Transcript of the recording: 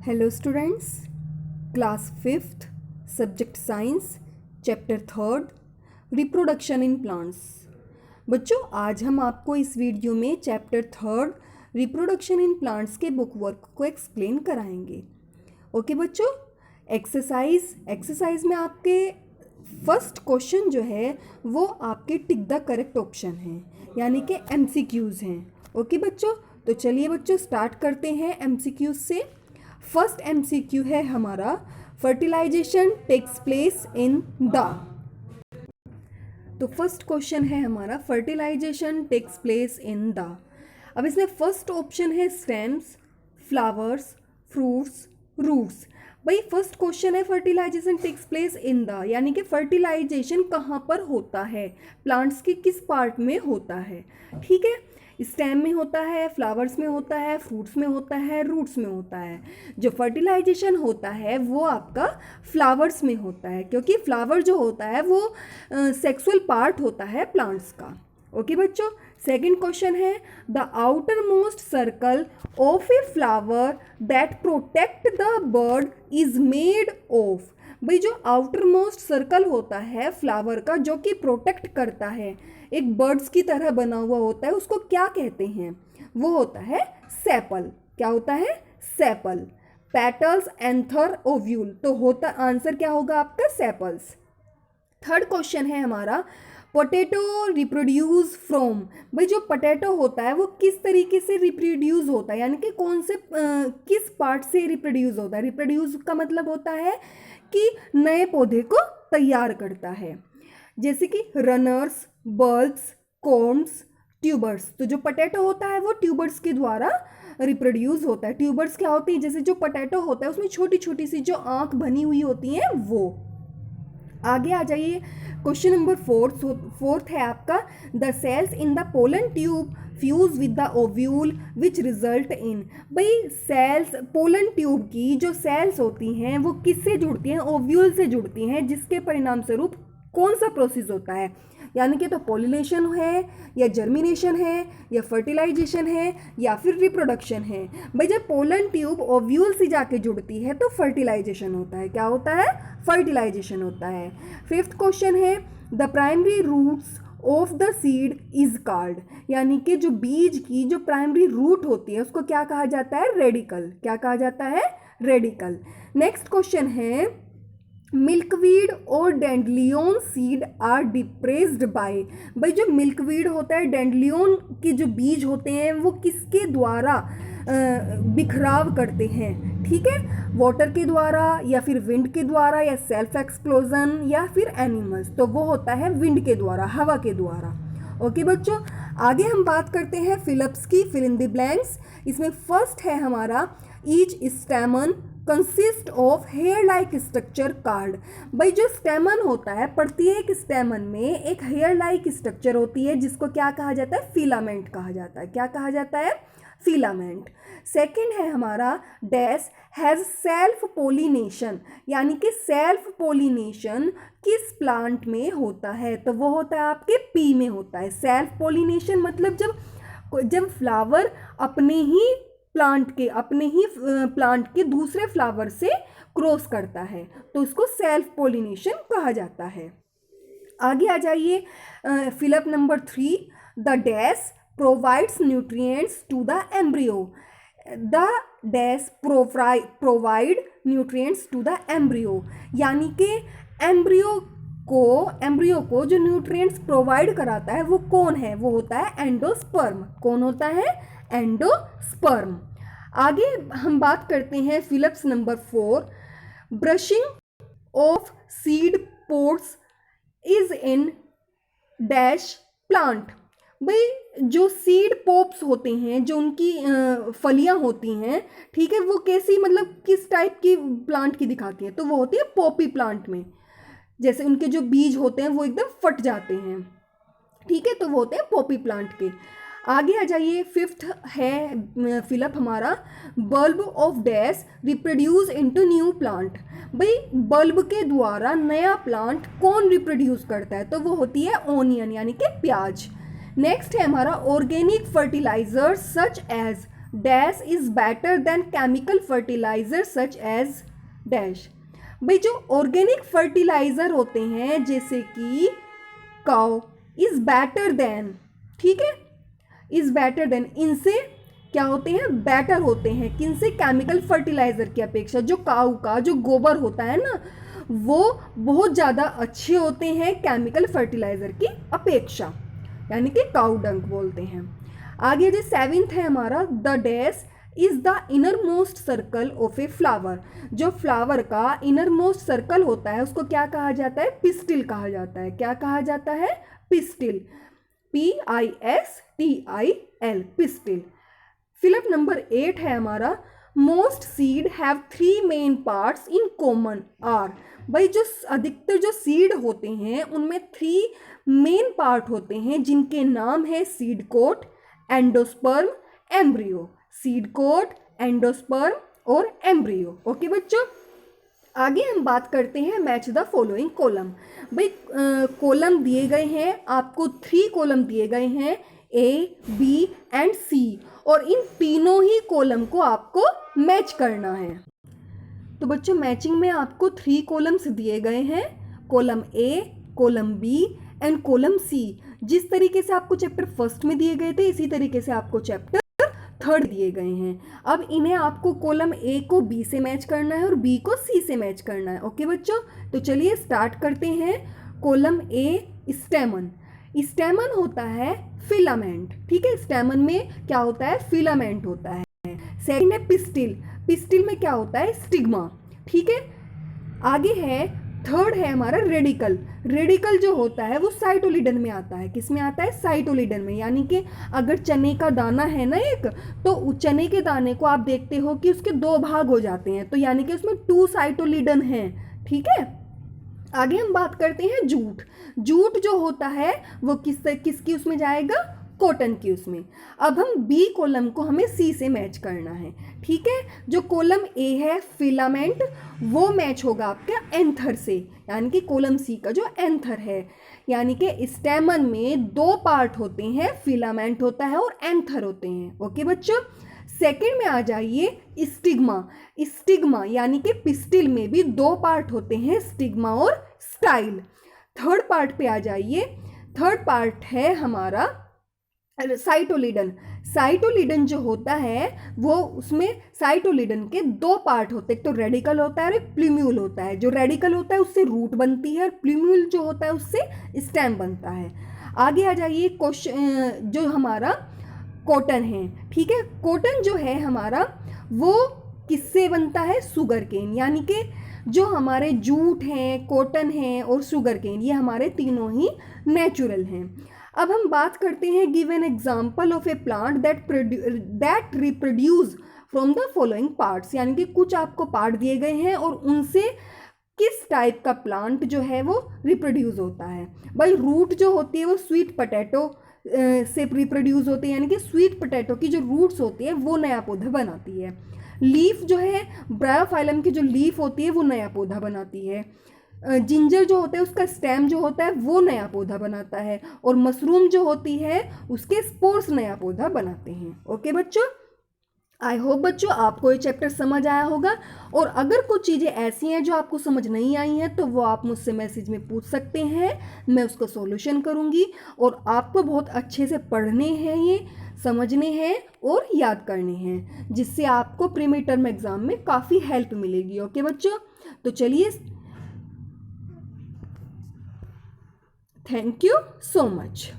Hello students, class fifth, subject science, chapter third, reproduction in plants. बच्चों, आज हम आपको इस वीडियो में chapter third, reproduction in plants के बुक वर्क को एक्सप्लेन कराएंगे। ओके बच्चों, एक्सरसाइज में आपके फर्स्ट क्वेश्चन जो है वो आपके टिक द करेक्ट ऑप्शन है, यानी कि एमसीक्यूज़ हैं। ओके बच्चों, तो चलिए बच्चों स्टार्ट करते हैं एमसीक्यूज से। फर्स्ट एमसीक्यू है हमारा, fertilisation takes place in the. तो फर्स्ट क्वेश्चन है हमारा, fertilisation takes place in the. अब इसमें फर्स्ट ऑप्शन है स्टेम्स, फ्लावर्स, फ्रूट्स, रूट्स। भाई फर्स्ट क्वेश्चन है fertilisation takes place in the, यानी कि फर्टिलाइजेशन कहाँ पर होता है, प्लांट्स के किस पार्ट में होता है। ठीक है, स्टेम में होता है, फ्लावर्स में होता है, फ्रूट्स में होता है, रूट्स में होता है। जो फर्टिलाइजेशन होता है वो आपका फ्लावर्स में होता है, क्योंकि फ्लावर जो होता है वो सेक्सुअल पार्ट होता है प्लांट्स का। ओके बच्चों, सेकंड क्वेश्चन है, the outer most circle of a flower that protect the bird is made of. भाई जो आउटर मोस्ट सर्कल होता है फ्लावर का, जो कि प्रोटेक्ट करता है, एक बर्ड्स की तरह बना हुआ होता है, उसको क्या कहते हैं? वो होता है सेपल। क्या होता है? सेपल। Petals, anther, ovule. तो होता आंसर क्या होगा आपका? सेपल्स। थर्ड क्वेश्चन है हमारा, पोटैटो रिप्रोड्यूस फ्रॉम। भाई जो पोटैटो होता है वो किस तरीके से रिप्रोड्यूस होता है, यानी कि कौन से किस पार्ट से रिप्रोड्यूस होता है। रिप्रोड्यूस का मतलब होता है कि नए पौधे को तैयार करता है, जैसे कि रनर्स, बल्ब्स, कॉर्म्स, ट्यूबर्स। तो जो पोटैटो होता है वो ट्यूबर्स के द्वारा रिप्रोड्यूस होता है। ट्यूबर्स क्या होती है? जैसे जो पोटैटो होता है उसमें छोटी छोटी सी जो आँख बनी हुई होती हैं वो। आगे आ जाइए, क्वेश्चन नंबर फोर्थ है आपका, the cells in the pollen tube fuse with the ovule which result in. भाई सेल्स, पोलन ट्यूब की जो सेल्स होती हैं वो किससे जुड़ती हैं? ओव्यूल से जुड़ती हैं, जिसके परिणाम स्वरूप कौन सा प्रोसेस होता है, यानी कि तो पॉलिनेशन है या जर्मिनेशन है या फर्टिलाइजेशन है या फिर रिप्रोडक्शन है। भाई जब पोलन ट्यूब ओव्यूल से जाके जुड़ती है तो फर्टिलाइजेशन होता है। क्या होता है? फर्टिलाइजेशन होता है। फिफ्थ क्वेश्चन है, the primary roots of the seed is called, यानी कि जो बीज की जो प्राइमरी रूट होती है उसको क्या कहा जाता है? रेडिकल। क्या कहा जाता है? रेडिकल। नेक्स्ट क्वेश्चन है, मिल्कवीड और डेंडलियोन सीड आर डिप्रेस्ड बाय। भाई जो मिल्कवीड होता है, डेंडलियोन के जो बीज होते हैं वो किसके द्वारा बिखराव करते हैं? ठीक है, वाटर के द्वारा या फिर विंड के द्वारा या सेल्फ एक्सप्लोजन या फिर एनिमल्स। तो वो होता है विंड के द्वारा, हवा के द्वारा। ओके बच्चों, आगे हम बात करते हैं फिलिप्स की, फिल इन द ब्लैंक्स। इसमें फर्स्ट है हमारा, each stamen consist of hair like structure called. भाई जो स्टेमन होता है, प्रत्येक स्टेमन में एक हेयर लाइक स्ट्रक्चर होती है, जिसको क्या कहा जाता है? फिलामेंट कहा जाता है। क्या कहा जाता है? फिलामेंट। सेकंड है हमारा, डैश हैज सेल्फ पोलिनेशन, यानी कि सेल्फ पोलिनेशन किस प्लांट में होता है? तो वो होता है आपके पी में होता है। सेल्फ पोलिनेशन मतलब जब फ्लावर अपने ही प्लांट के दूसरे फ्लावर से क्रॉस करता है तो उसको सेल्फ पोलिनेशन कहा जाता है। आगे आ जाइए, fill up number 3, the dash provides nutrients to the embryo. The dash provide nutrients to the embryo, यानी कि एम्ब्रियो को जो न्यूट्रिएंट्स प्रोवाइड कराता है वो कौन है? वो होता है एंडोस्पर्म। कौन होता है? एंडोस्पर्म। आगे हम बात करते हैं fill ups number 4, brushing of seed pods is in dash plant. भाई जो सीड पोप्स होते हैं, जो उनकी फलियां होती हैं, ठीक है, वो कैसी, मतलब किस टाइप की प्लांट की दिखाती हैं? तो वो होती है पॉपी प्लांट में। जैसे उनके जो बीज होते हैं वो एकदम फट जाते हैं, ठीक है, तो वो होते हैं पॉपी प्लांट के। आगे आ जाइए, फिफ्थ है फिलअप हमारा, bulb of dash reproduce into new plant. भाई बल्ब के द्वारा नया प्लांट कौन रिप्रोड्यूस करता है? तो वो होती है ऑनियन, यानी कि प्याज। नेक्स्ट है हमारा, organic fertilisers such as dash is better than chemical fertiliser such as dash. भाई जो ऑर्गेनिक फर्टिलाइजर होते हैं जैसे कि काउ इज बेटर देन, ठीक है, इज बेटर देन, इनसे क्या होते हैं, बेटर होते हैं, किनसे, केमिकल फर्टिलाइजर की अपेक्षा। जो काऊ का जो गोबर होता है ना वो बहुत ज़्यादा अच्छे होते हैं केमिकल फर्टिलाइजर की अपेक्षा, यानी कि काऊ डंक बोलते हैं। आगे जो 7th है हमारा, the dash is the inner most circle of a flower. जो फ्लावर का इनर मोस्ट सर्कल होता है उसको क्या कहा जाता है, पिस्टिल कहा जाता है। क्या कहा जाता है, pistil, PISTIL, pistil. Fill up number 8 है हमारा, most seed have 3 main parts in common are. भाई जो अधिकतर जो सीड होते हैं उनमें 3 मेन पार्ट होते हैं जिनके नाम है seed coat, endosperm, embryo. Seed coat, endosperm और एम्ब्रियो। ओके बच्चों, आगे हम बात करते हैं मैच द फॉलोइंग कॉलम। भाई कॉलम दिए गए हैं आपको, 3 कॉलम दिए गए हैं, A, B एंड C, और इन तीनों ही कॉलम को आपको मैच करना है। तो बच्चों मैचिंग में आपको 3 कॉलम्स दिए गए हैं, column A, column B and column C। जिस तरीके से आपको चैप्टर फर्स्ट में दिए गए थे इसी तरीके से आपको चैप्टर थर्ड दिए गए हैं। अब इन्हें आपको कॉलम A को B से मैच करना है और B को C से मैच करना है। ओके बच्चों, तो चलिए स्टार्ट करते हैं। Column A, स्टेमन। स्टेमन होता है फिलामेंट, ठीक है, स्टेमन में क्या होता है, फिलामेंट होता है। सेकंड है पिस्टिल, पिस्टिल में क्या होता है, स्टिग्मा, ठीक है। आगे है थर्ड है हमारा रेडिकल। रेडिकल जो होता है वो साइटोलिडन में आता है। किस में आता है, साइटोलिडन में, यानी कि अगर चने का दाना है ना एक, तो चने के दाने को आप देखते हो कि उसके 2 भाग हो जाते हैं, तो यानी कि उसमें 2 साइटोलिडन हैं, ठीक है। आगे हम बात करते हैं जूट। जूट जो होता है वो किसकी उसमें जाएगा, कॉटन की उसमें। अब हम बी कॉलम को हमें सी से मैच करना है, ठीक है। जो कॉलम ए है फिलामेंट, वो मैच होगा आपके एंथर से, यानी कि कॉलम सी का जो एंथर है, यानी कि स्टेमन में 2 पार्ट होते हैं, फिलामेंट होता है और एंथर होते हैं। ओके बच्चों, सेकेंड में आ जाइए स्टिग्मा। स्टिग्मा यानी कि पिस्टिल में भी 2 पार्ट होते हैं, स्टिग्मा और स्टाइल। थर्ड पार्ट पे आ जाइए, थर्ड पार्ट है हमारा साइटोलिडन। साइटोलिडन जो होता है वो उसमें साइटोलिडन के 2 पार्ट होते हैं, एक तो रेडिकल होता है और एक प्लूम्यूल होता है। जो रेडिकल होता है उससे रूट बनती है और प्लूम्यूल जो होता है उससे स्टेम बनता है। आगे आ जाइए क्वेश्चन जो हमारा कॉटन है, ठीक है। कॉटन जो है हमारा वो किससे बनता है, शुगर केन, यानी कि जो हमारे जूट हैं, कॉटन है और शुगर केन, ये हमारे तीनों ही नेचुरल हैं। अब हम बात करते हैं, give an example of A plant that reproduce from the following parts, यानी कि कुछ आपको पार्ट दिए गए हैं और उनसे किस टाइप का प्लांट जो है वो रिप्रोड्यूस होता है। भाई रूट जो होती है वो स्वीट पोटैटो से रिप्रोड्यूस होती है, यानी कि स्वीट पोटैटो की जो रूट्स होती है वो नया पौधा बनाती है। लीफ जो है ब्रायोफाइलम की जो लीफ होती है वो नया पौधा बनाती है। जिंजर जो होता है उसका स्टेम जो होता है वो नया पौधा बनाता है, और मशरूम जो होती है उसके स्पोर्स नया पौधा बनाते हैं। ओके बच्चों, आई होप बच्चों आपको ये चैप्टर समझ आया होगा, और अगर कुछ चीज़ें ऐसी हैं जो आपको समझ नहीं आई हैं तो वो आप मुझसे मैसेज में पूछ सकते हैं, मैं उसको सॉल्यूशन करूँगी। और आपको बहुत अच्छे से पढ़ने हैं, ये समझने हैं और याद करने हैं, जिससे आपको प्री मिड टर्म एग्ज़ाम में काफ़ी हेल्प मिलेगी। ओके बच्चों, तो चलिए, थैंक यू सो मच।